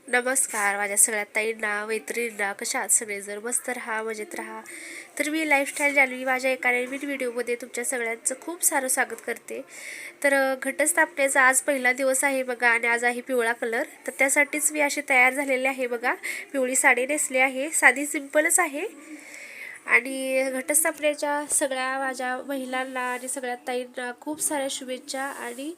नमस्कार माझ्या सगळ्या ताईंना मैत्रिणींना, कशा आहात सगळे? जर मस्त राहा, मजेत राहा. तर मी लाईफस्टाईल जान्हवी माझ्या एका नवीन व्हिडिओमध्ये तुमच्या सगळ्यांचं खूप सारं स्वागत करते. तर घटस्थापनेचा आज पहिला दिवस आहे बघा, आणि आज आहे पिवळा कलर. तर त्यासाठीच मी अशी तयार झालेली आहे बघा. पिवळी साडी नेसली आहे, साधी सिंपलच आहे. आणि घटस्थापनेच्या सगळ्या माझ्या महिलांना आणि सगळ्या ताईंना खूप साऱ्या शुभेच्छा. आणि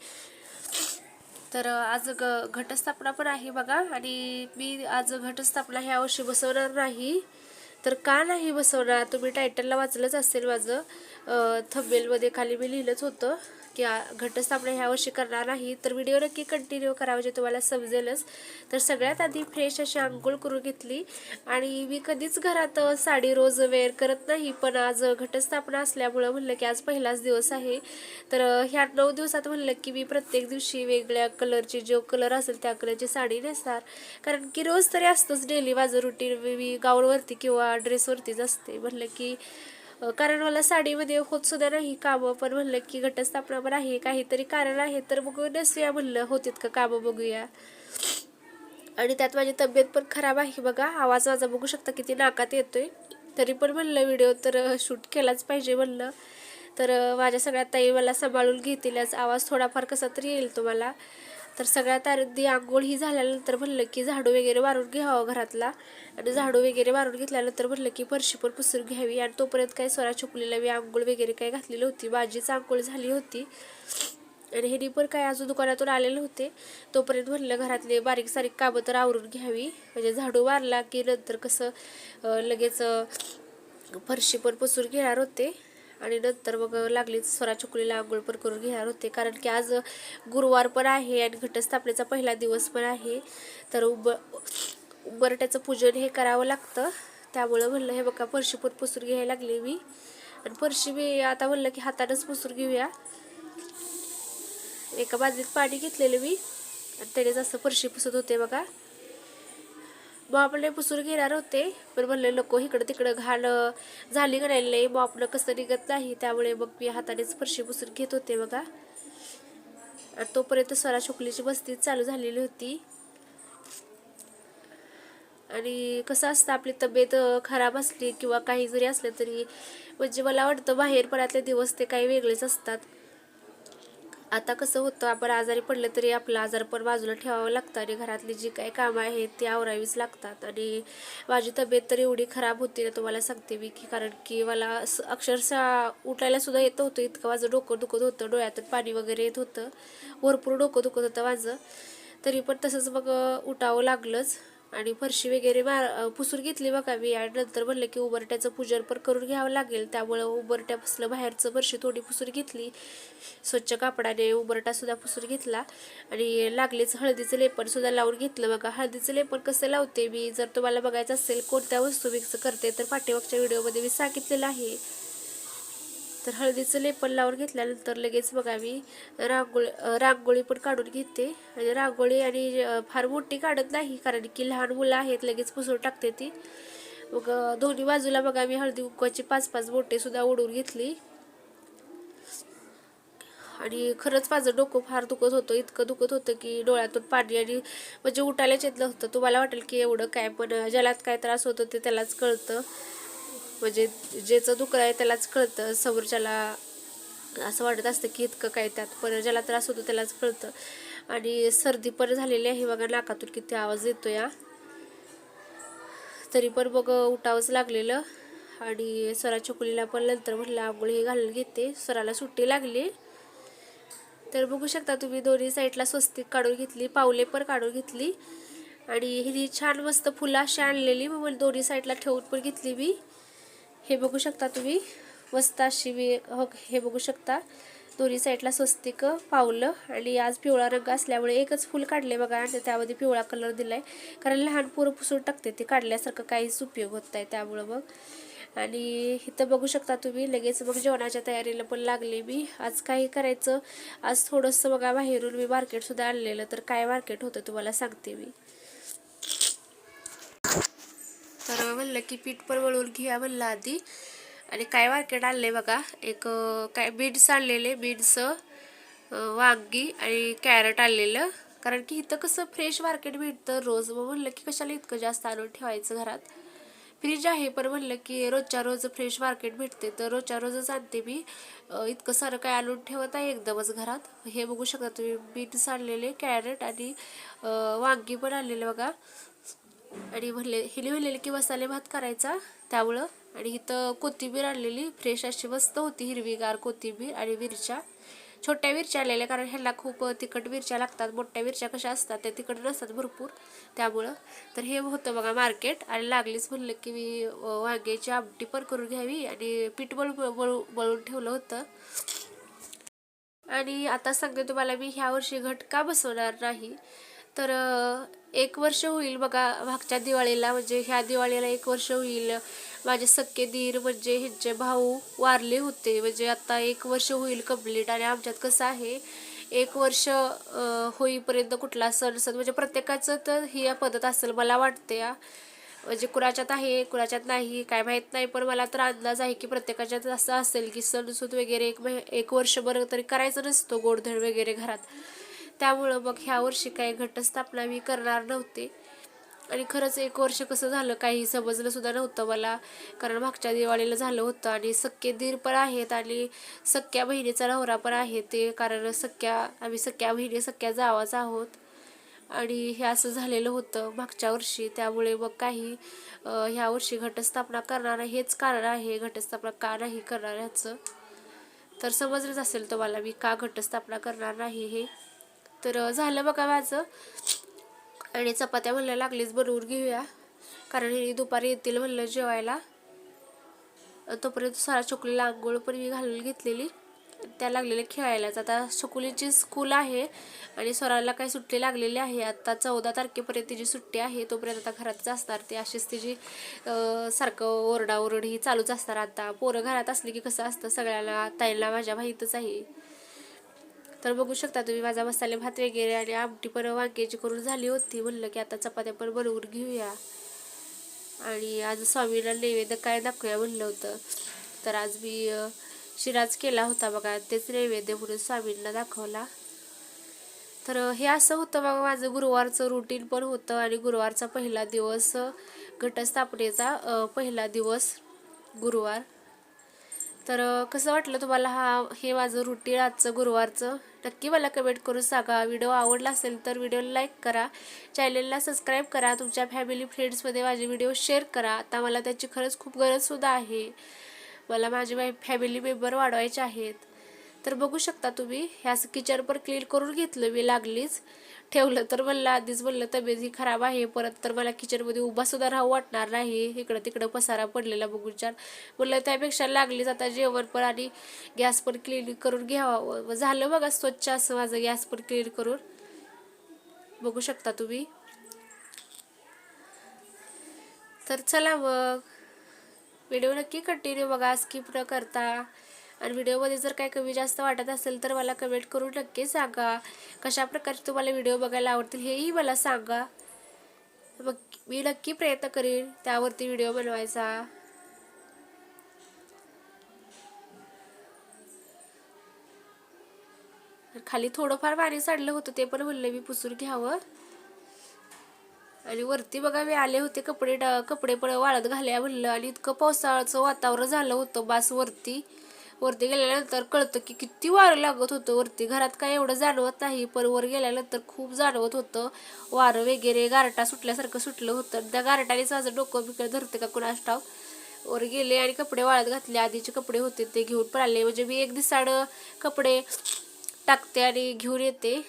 तर आज घटस्थापना पण आहे बघा. आणि मी आज घटस्थापना ह्या वर्षी बसवणार नाही. तर का नाही बसवणार, तुम्ही टायटलला वाचलंच असेल माझं, थंबनेलमध्ये खाली मी लिहिलंच होतं की घटस्थापना ह्या वर्षी करणार नाही. तर व्हिडिओ नक्की कंटिन्यू करा, म्हणजे तुम्हाला समजेलच. तर सगळ्यात आधी फ्रेश अशी आंघोळ करून घेतली. आणि मी कधीच घरात साडी रोज वेअर करत नाही, पण आज घटस्थापना असल्यामुळं म्हणलं की आज पहिलाच दिवस आहे. तर ह्या 9 दिवसात म्हणलं की मी प्रत्येक दिवशी वेगळ्या कलरची, जो कलर असेल त्या कलरची साडी नेसणार. कारण की रोज तरी असतंच डेली माझं रुटीन, मी गाऊनवरती किंवा ड्रेसवरतीच असते. म्हणलं की कारण मला साडीमध्ये होत सुद्धा नाही कामं, पण म्हणलं की घटस्थापना पण आहे, काहीतरी कारण आहे, तर मग नेसूया म्हणलं, होतीत का कामं बघूया. आणि त्यात माझी तब्येत पण खराब आहे बघा. आवाज माझा बघू शकता किती नाकात येतोय. तरी पण म्हणलं व्हिडिओ तर शूट केलाच पाहिजे म्हणलं. तर माझ्या सगळ्या ताई मला सांभाळून घेतीलच, आवाज थोडाफार कसा तरी येईल तुम्हाला. तर सगळ्यात आधी आंघोळ ही झाल्यानंतर म्हणलं की झाडू वगैरे मारून घ्यावा घरातला. आणि झाडू वगैरे मारून घेतल्यानंतर म्हणलं की फरशी पण पुसून घ्यावी. आणि तोपर्यंत काय स्वरा छकुलीला मी आंघोळ वगैरे काय घातलेली होती, माझीच आंघोळ झाली होती. आणि हे पण काय अजून दुकानातून आलेले होते. तोपर्यंत म्हणलं घरातले बारीक सारीक कामं तर आवरून घ्यावी, म्हणजे झाडू मारला की नंतर कसं लगेच फरशी पण पुसून घेणार होते. आणि नंतर मग लागलीच स्वरा छकुलीला आंघोळ पण करून घेणार होते, कारण की आज गुरुवार पण आहे आणि घटस्थापनेचा पहिला दिवस पण आहे. तर उंबरट्याचं पूजन हे करावं लागतं. त्यामुळं म्हणलं हे बघा फरशी पण पुसून घ्यायला लागले मी. आणि फरशी मी आता म्हणलं की हातानंच पुसून घेऊया. एका बादलीत पाणी घेतलेलं मी, आणि त्याने जास्त फरशी पुसत होते बघा. मग आपले पुसून घेणार होते, पण म्हणलं नको इकडं तिकडं घाण झाली का नाही, मग आपलं कसं निघत नाही. त्यामुळे मग मी हातानेच फरशी पुसून घेत होते बघा. आणि तोपर्यंत स्वरा छकुलीची मस्ती चालू झालेली होती. आणि कसं असतं, आपली तब्येत खराब असली किंवा काही जरी असलं तरी, म्हणजे मला वाटतं बाहेरपणातले दिवस ते काही वेगळेच असतात. आता कसं होतं, आपण आजारी पडलं तरी आपलं आजारपण बाजूला ठेवावं लागतं आणि घरातली जी काही कामं आहेत ती आवरावीच लागतात. आणि माझी तब्येत तर एवढी खराब होती ना, तुम्हाला सांगते मी, की कारण की मला अक्षरशः उठायला सुद्धा येत होतं, इतकं माझं डोकं दुखत होतं, डोळ्यातून पाणी वगैरे येत होतं, भरपूर डोकं दुखत होतं माझं. तरी पण तसंच मग उठावं लागलंच. आणि फरशी वगैरे पुसून घेतली बघा मी. आणि नंतर म्हणलं की उंबरट्याचं पूजन पण करून घ्यावं लागेल, त्यामुळं उंबरट्यापासलं बाहेरचं फरशी थोडी पुसून घेतली, स्वच्छ कापडाने उंबरटा सुद्धा पुसून घेतला. आणि लागलीच हळदीचं लेपन सुद्धा लावून घेतलं बघा. हळदीचं लेपन कसं लावते मी, जर तुम्हाला बघायचं असेल कोणत्या वस्तू मिक्स करते, तर पाठीमागच्या व्हिडिओमध्ये मी सांगितलेलं आहे. तर हळदीचं लेपन लावून घेतल्यानंतर लगेच बघा मी रांगोळी पण काढून घेते. आणि रांगोळी आणि फार मोठी काढत नाही, कारण की लहान मुलं आहेत, लगेच पुसून टाकते ती. मग दोन्ही बाजूला बघा मी हळदी कुंकवाची 5-5 बोटे सुद्धा उडवून घेतली. आणि खरंच माझं डोकं फार दुखत होतं, इतकं दुखत होतं की डोळ्यातून पाणी, आणि म्हणजे उठायलाच येत नव्हतं. तुम्हाला वाटेल की एवढं काय, पण ज्याला काय त्रास होतो ते त्यालाच कळतं, म्हणजे ज्याचं दुखणं आहे त्यालाच कळतं. समोरच्याला असं वाटत असतं की इतकं काय त्यात, पण ज्याला त्रास होतो त्यालाच कळतं. आणि सर्दी पण झालेली आहे बघा, नाकातून किती आवाज येतो या. तरी पण मग उठावंच लागलेलं. आणि स्वरा छकुलीला पण नंतर म्हटलं आंघोळ हे घालून घेते, स्वराला सुट्टी लागली. तर बघू शकता तुम्ही, दोन्ही साईडला स्वस्तिक काढून घेतली, पावले पण काढून घेतली. आणि ही छान मस्त फुलं अशी आणलेली, मग दोन्ही साईडला ठेवून पण घेतली मी. हे बघू शकता तुम्ही, मस्त अशी मी हे बघू शकता, दोन्ही साईडला स्वस्तिक पावलं. आणि आज पिवळा रंग असल्यामुळे एकच फुल काढले बघा, आणि त्यामध्ये पिवळा कलर दिलाय, कारण लहान पोरं पुसून टाकते, ते काढल्यासारखं काहीच उपयोग होत नाही त्यामुळं मग. आणि इथं बघू शकता तुम्ही, लगेच मग जेवणाच्या तयारीला पण लागले मी. आज काही करायचं, आज थोडंसं बघा बाहेरून मी मार्केटसुद्धा आणलेलं. तर काय मार्केट होतं तुम्हाला सांगते मी. तर म्हणलं की पीठ पण वळून घ्या म्हणलं आधी. आणि काय मार्केट आणले बघा, एक काय बीन्स आणलेले, बीन्स, वांगी आणि कॅरट आणलेलं. कारण की इथं कसं फ्रेश मार्केट भेटतं रोज, मग म्हणलं की कशाला इतकं जास्त आणून ठेवायचं घरात. फ्रीज आहे पण म्हणलं की रोजच्या रोज फ्रेश मार्केट भेटते तर रोजच्या रोजच आणते मी. इतकं सारं काय आणून ठेवत आहे एकदमच घरात. हे बघू शकता तुम्ही, बीट्स आणलेले, कॅरेट आणि वांगी पण आणलेले बघा. आणि म्हणलेले की मसाले भात करायचा त्यामुळं. आणि इथं कोथिंबीर आणलेली फ्रेश अशी मस्त होती, हिरवीगार कोथिंबीर. आणि मिरच्या, छोट्या मिरच्या आणलेल्या कारण ह्याला खूप तिखट मिरच्या लागतात. मोठ्या मिरच्या कशा असतात त्या तिखट नसतात भरपूर त्यामुळं. तर हे होतं बघा मार्केट. आणि लागलीच म्हणलं की मी वांग्याची आमटी पण करून घ्यावी आणि पीठ बळून ठेवलं होतं. आणि आता सांगते तुम्हाला मी ह्या वर्षी घट का बसवणार नाही. तर 1 वर्ष होईल बघा मागच्या दिवाळीला, म्हणजे ह्या दिवाळीला 1 वर्ष होईल. माझे सख्खे दीर म्हणजे ह्यांचे भाऊ वारले होते, म्हणजे आता 1 वर्ष होईल कंप्लीट. आणि आमच्यात कसं आहे 1 वर्ष होईपर्यंत कुठला सण म्हणजे प्रत्येकाचं तर ही पद्धत असेल मला वाटते. म्हणजे कुणाच्यात आहे कुणाच्यात नाही काय माहीत नाही, पण मला तर अंदाज आहे की प्रत्येकाच्यात असं असेल की सणसूद वगैरे 1 वर्षभर तरी करायचं नसतो गोडधोड वगैरे घरात. त्यामुळं मग ह्या वर्षी काही घटस्थापना मी करणार नव्हते. आणि खरंच 1 वर्ष कसं झालं काही समजलं सुद्धा नव्हतं मला. कारण मागच्या दिवाळीला झालं होतं. आणि सख्खे दीर पण आहेत आणि सख्या बहिणीचा नवरा पण आहे ते, कारण आम्ही सख्या बहिणी सख्या जावाच आहोत. आणि हे असं झालेलं होतं मागच्या वर्षी. त्यामुळे मग काही ह्या वर्षी घटस्थापना करणार हेच कारण आहे घटस्थापना का नाही करणार ह्याचं. तर समजलंच असेल तुम्हाला मी का घटस्थापना करणार नाही हे. तर झालं बघा माझं. आणि चपात्या म्हणलं लागलीच बनवून घेऊया, कारण हे दुपारी येतील म्हणलं जेवायला. तोपर्यंत सारा छोकलीला आंघोळ पण मी घालून घेतलेली, त्या लागलेल्या खेळायलाच. आता शकुलीची स्कूल आहे आणि स्वराला काही सुट्टी लागलेली आहे. आता 14 तारखेपर्यंत तिची सुट्टी आहे, तोपर्यंत आता घरातच असणार ते. अशीच तिची सारखं ओरडाओरड ही चालूच असणार. आता पोरं घरात असली की कसं असतं सगळ्याला ताईला माझ्या माहीतच आहे. तर बघू शकता तुम्ही माझा मसाले भात वगैरे आणि आमटी पण वांग्याची करून झाली होती. म्हणलं की आता चपात्या पण बनवून घेऊया. आणि आज स्वामीला नैवेद्य काय दाखवूया म्हणलं होतं. तर आज मी शिराज केला होता बघा, तेच नैवेद्य म्हणून स्वामींना दाखवला. तर हे असं होतं बघा माझं गुरुवारचं रुटीन पण होतं. आणि गुरुवारचा पहिला दिवस, घटस्थापनेचा पहिला दिवस गुरुवार. तर कसं वाटलं तुम्हाला हे माझं रुटीन आजचं गुरुवारचं, नक्की मला कमेंट करून सांगा. व्हिडिओ आवडला असेल तर व्हिडिओला लाईक करा, चॅनलला सबस्क्राईब करा, तुमच्या फॅमिली फ्रेंड्समध्ये माझे व्हिडिओ शेअर करा. आता मला त्याची खरंच खूप गरजसुद्धा आहे. मला माझे फॅमिली मेंबर वाढवायचे आहेत. तर बघू शकता तुम्ही हे असं किचन पण क्लीन करून घेतलं मी लागलीच. ठेवलं तर मला आधीच म्हणलं तब्येत ही खराब आहे, परत तर मला किचनमध्ये उभा सुद्धा राहू वाटणार नाही. इकडं तिकडं पसारा पडलेला बघून छान म्हणलं, त्यापेक्षा लागलीच आता जेवण पण आणि गॅस पण क्लीन करून घ्यावं. झालं बघा स्वच्छ असं माझं गॅस पण क्लीन करून, बघू शकता तुम्ही. तर चला मग व्हिडिओ नक्की कंटिन्यू बघा, स्किप न करता. आणि व्हिडिओमध्ये जर काही कमी जास्त वाटत असेल तर मला कमेंट करून नक्की सांगा. कशा प्रकारे तुम्हाला व्हिडिओ बघायला आवडतील हेही मला सांगा. मग मी नक्की प्रयत्न करीन त्यावरती व्हिडिओ बनवायचा. खाली थोडंफार पाणी सांडलं होतं ते पण म्हणलं मी पुसून घ्यावं. आणि वरती बघा मी आले होते कपडे पण वाळत घाल्या म्हणलं. आणि इतकं पावसाळ्याचं वातावरण झालं होतं बास. वरती गेल्यानंतर कळतं की किती वारं लागत होतं. वरती घरात काय एवढं जाणवत नाही, पण वर गेल्यानंतर खूप जाणवत होतं वारं वगैरे. गारटा सुटल्यासारखं सुटलं होतं. त्या गारटानेच माझं डोकं बिकं धरते का कुणास ठाऊक. वर गेले आणि कपडे वाळत घातले, आधीचे कपडे होते ते घेऊन पण आले. म्हणजे मी एक दिवसाड कपडे टाकते आणि घेऊन येते.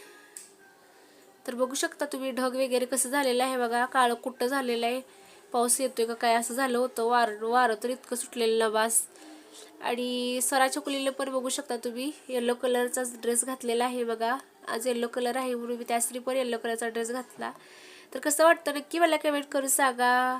तर बघू शकता तुम्ही ढग वगैरे कसं झालेलं आहे बघा, काळं कुट्ट झालेलं आहे. पाऊस येतोय का काय असं झालं होतं. वारं तर इतकं सुटलेलं ना बास. आणि स्वराच्या कुलीला पण बघू शकता तुम्ही येलो कलरचाच ड्रेस घातलेला आहे बघा. आज येलो कलर आहे म्हणून मी त्यासाठी पण येलो कलरचा ड्रेस घातला. तर कसं वाटतं नक्की मला कमेंट करून सांगा.